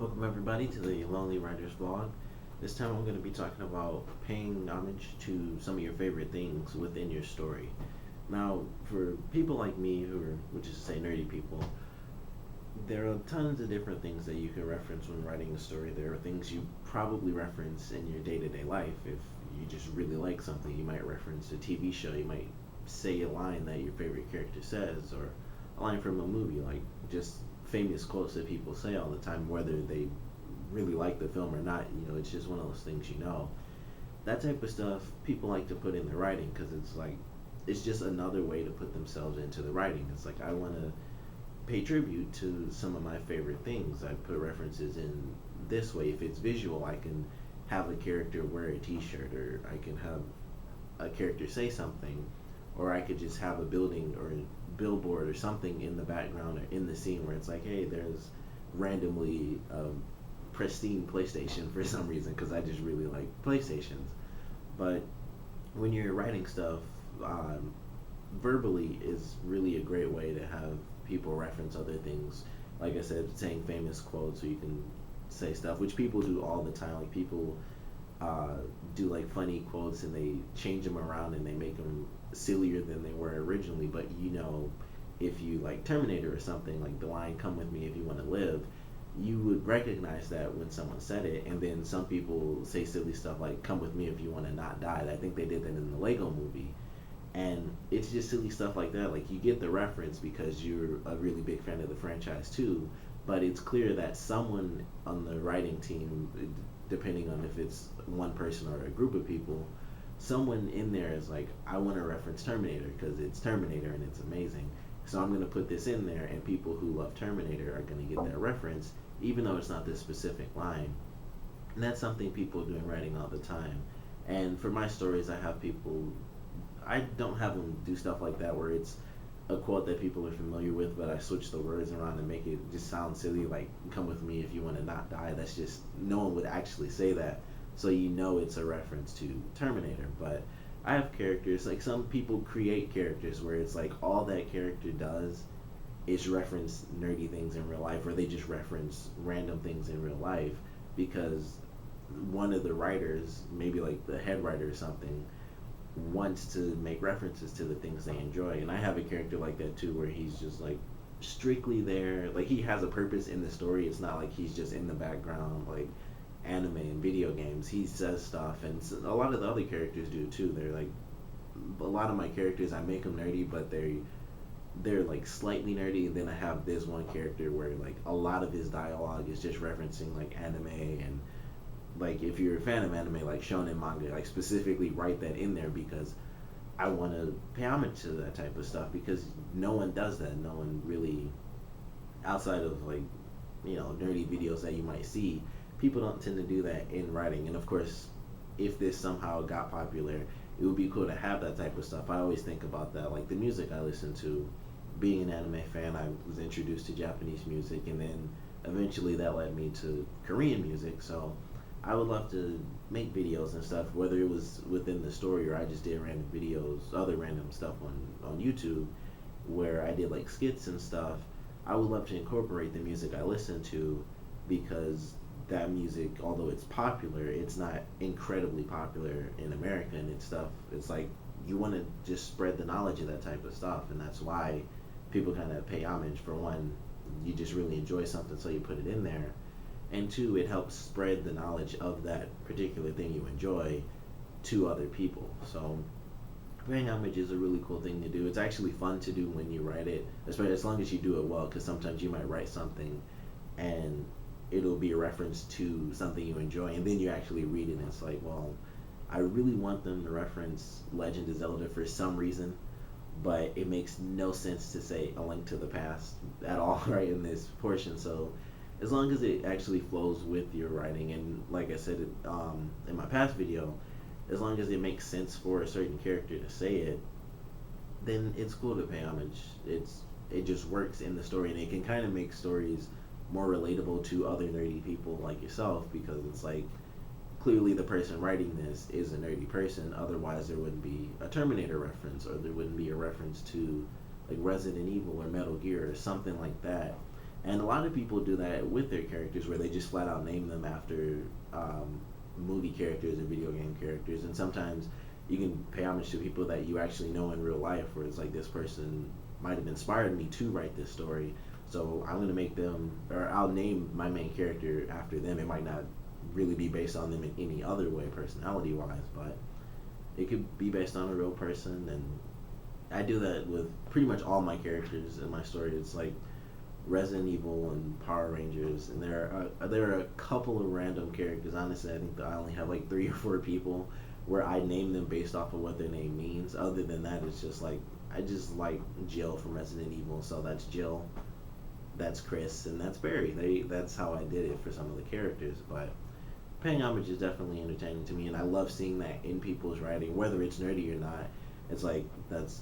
Welcome everybody to the Lonely Writers vlog. This time I'm going to be talking about paying homage to some of your favorite things within your story. Now, for people like me, which is to say nerdy people, there are tons of different things that you can reference when writing a story. There are things you probably reference in your day-to-day life. If you just really like something, you might reference a TV show. You might say a line that your favorite character says, or a line from a movie, like just famous quotes that people say all the time, whether they really like the film or not. It's just one of those things. That type of stuff people like to put in their writing because it's just another way to put themselves into the writing. It's like I want to pay tribute to some of my favorite things. I put references in this way. If it's visual, I can have a character wear a t-shirt, or I can have a character say something, or I could just have a building or a billboard or something in the background or in the scene where it's like, hey, there's randomly a pristine PlayStation for some reason because I just really like PlayStations. But when you're writing stuff, um, verbally is really a great way to have people reference other things. Like I said, saying famous quotes, so you can say stuff which people do all the time. Like people uh, do like funny quotes and they change them around and they make them sillier than they were originally. But if you like Terminator or something, like the line "Come with me if you want to live," you would recognize that when someone said it. And then some people say silly stuff like "Come with me if you want to not die." I think they did that in the Lego movie, and it's just silly stuff like that. Like you get the reference because you're a really big fan of the franchise too, but it's clear that someone on the writing team, depending on if it's one person or a group of people, someone in there is like, I want to reference Terminator because it's Terminator and it's amazing. So I'm going to put this in there, and people who love Terminator are going to get that reference, even though it's not this specific line. And that's something people do in writing all the time. And for my stories, I don't have them do stuff like that where it's a quote that people are familiar with, but I switch the words around and make it just sound silly, like "Come with me if you want to not die." That's just, no one would actually say that, so it's a reference to Terminator. But I have characters, like some people create characters where it's like all that character does is reference nerdy things in real life, or they just reference random things in real life because one of the writers, maybe like the head writer or something, wants to make references to the things they enjoy. And I have a character like that too, where he's just like strictly there. Like he has a purpose in the story. It's not like he's just in the background, like anime and video games. He says stuff, and a lot of the other characters do too. They're like, a lot of my characters, I make them nerdy, but they're like slightly nerdy. And then I have this one character where like a lot of his dialogue is just referencing like anime. And like if you're a fan of anime, like shonen manga, like specifically write that in there because I want to pay homage to that type of stuff, because no one does that. No one really, outside of like nerdy videos that you might see, people don't tend to do that in writing. And of course, if this somehow got popular, it would be cool to have that type of stuff. I always think about that, like the music I listen to. Being an anime fan, I was introduced to Japanese music, and then eventually that led me to Korean music. So I would love to make videos and stuff, whether it was within the story or I just did random videos, other random stuff on YouTube, where I did like skits and stuff. I would love to incorporate the music I listen to, because that music, although it's popular, it's not incredibly popular in America. And it's stuff, it's like you want to just spread the knowledge of that type of stuff. And that's why people kind of pay homage. For one, you just really enjoy something, so you put it in there. And two, it helps spread the knowledge of that particular thing you enjoy to other people. So paying homage is a really cool thing to do. It's actually fun to do when you write it, especially as long as you do it well, because sometimes you might write something and it'll be a reference to something you enjoy, and then you actually read it and it's like, well, I really want them to reference Legend of Zelda for some reason, but it makes no sense to say A Link to the Past at all right in this portion. So as long as it actually flows with your writing, and like I said in my past video, as long as it makes sense for a certain character to say it, then it's cool to pay homage. It just works in the story, and it can kind of make stories more relatable to other nerdy people like yourself, because it's like clearly the person writing this is a nerdy person. Otherwise, there wouldn't be a Terminator reference, or there wouldn't be a reference to like Resident Evil or Metal Gear or something like that. And a lot of people do that with their characters, where they just flat out name them after movie characters or video game characters. And sometimes you can pay homage to people that you actually know in real life, where it's like this person might have inspired me to write this story. So I'm gonna make them, or I'll name my main character after them. It might not really be based on them in any other way, personality wise, but it could be based on a real person. And I do that with pretty much all my characters in my story. It's like Resident Evil and Power Rangers, and there are a couple of random characters. Honestly, I think that I only have like 3 or 4 people where I name them based off of what their name means. Other than that, it's just like I just like Jill from Resident Evil, so that's Jill, that's Chris, and that's Barry. That's how I did it for some of the characters. But paying homage is definitely entertaining to me, and I love seeing that in people's writing, whether it's nerdy or not. It's like that's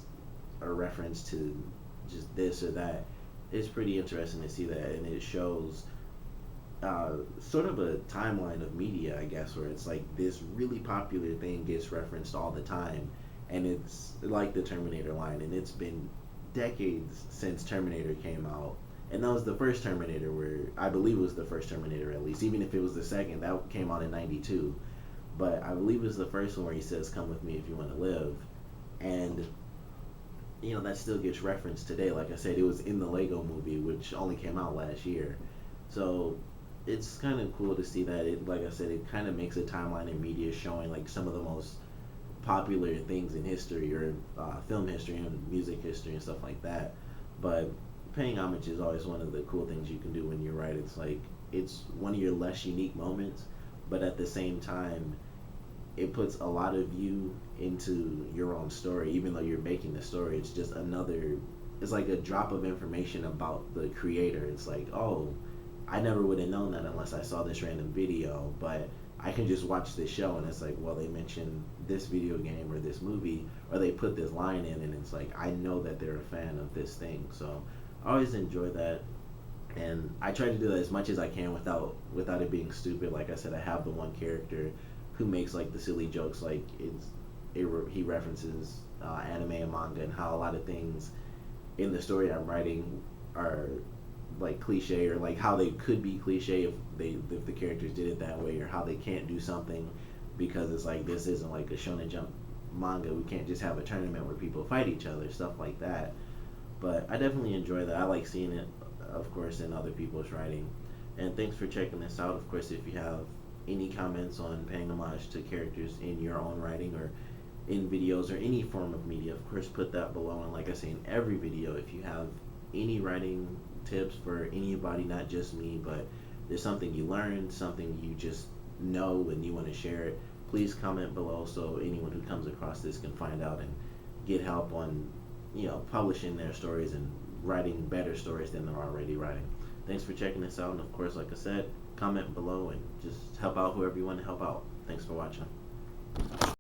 a reference to just this or that. It's pretty interesting to see that, and it shows sort of a timeline of media, I guess, where it's like this really popular thing gets referenced all the time, and it's like the Terminator line, and it's been decades since Terminator came out, and that was the first Terminator, where I believe it was the first Terminator, at least, even if it was the second, that came out in '92, but I believe it was the first one where he says, "Come with me if you want to live," and that still gets referenced today. Like I said, it was in the Lego movie, which only came out last year. So it's kind of cool to see that it, like I said, it kind of makes a timeline in media showing like some of the most popular things in history, or film history and music history and stuff like that. But paying homage is always one of the cool things you can do when you write. It's like it's one of your less unique moments, but at the same time, it puts a lot of you into your own story. Even though you're making the story, it's just another, it's like a drop of information about the creator. It's like, oh, I never would have known that unless I saw this random video, but I can just watch this show, and it's like, well, they mentioned this video game or this movie, or they put this line in, and it's like, I know that they're a fan of this thing. So I always enjoy that, and I try to do that as much as I can without it being stupid. Like I said, I have the one character who makes like the silly jokes, like he references anime and manga, and how a lot of things in the story I'm writing are like cliche, or like how they could be cliche if the characters did it that way, or how they can't do something because it's like, this isn't like a Shonen Jump manga, we can't just have a tournament where people fight each other, stuff like that. But I definitely enjoy that. I like seeing it, of course, in other people's writing. And thanks for checking this out. Of course, if you have any comments on paying homage to characters in your own writing, or in videos, or any form of media, of course, put that below. And like I say, in every video, if you have any writing tips for anybody, not just me, but there's something you learned, something you just know and you want to share it, please comment below, so anyone who comes across this can find out and get help on publishing their stories and writing better stories than they're already writing. Thanks for checking this out, and of course, like I said, comment below and just help out whoever you want to help out. Thanks for watching.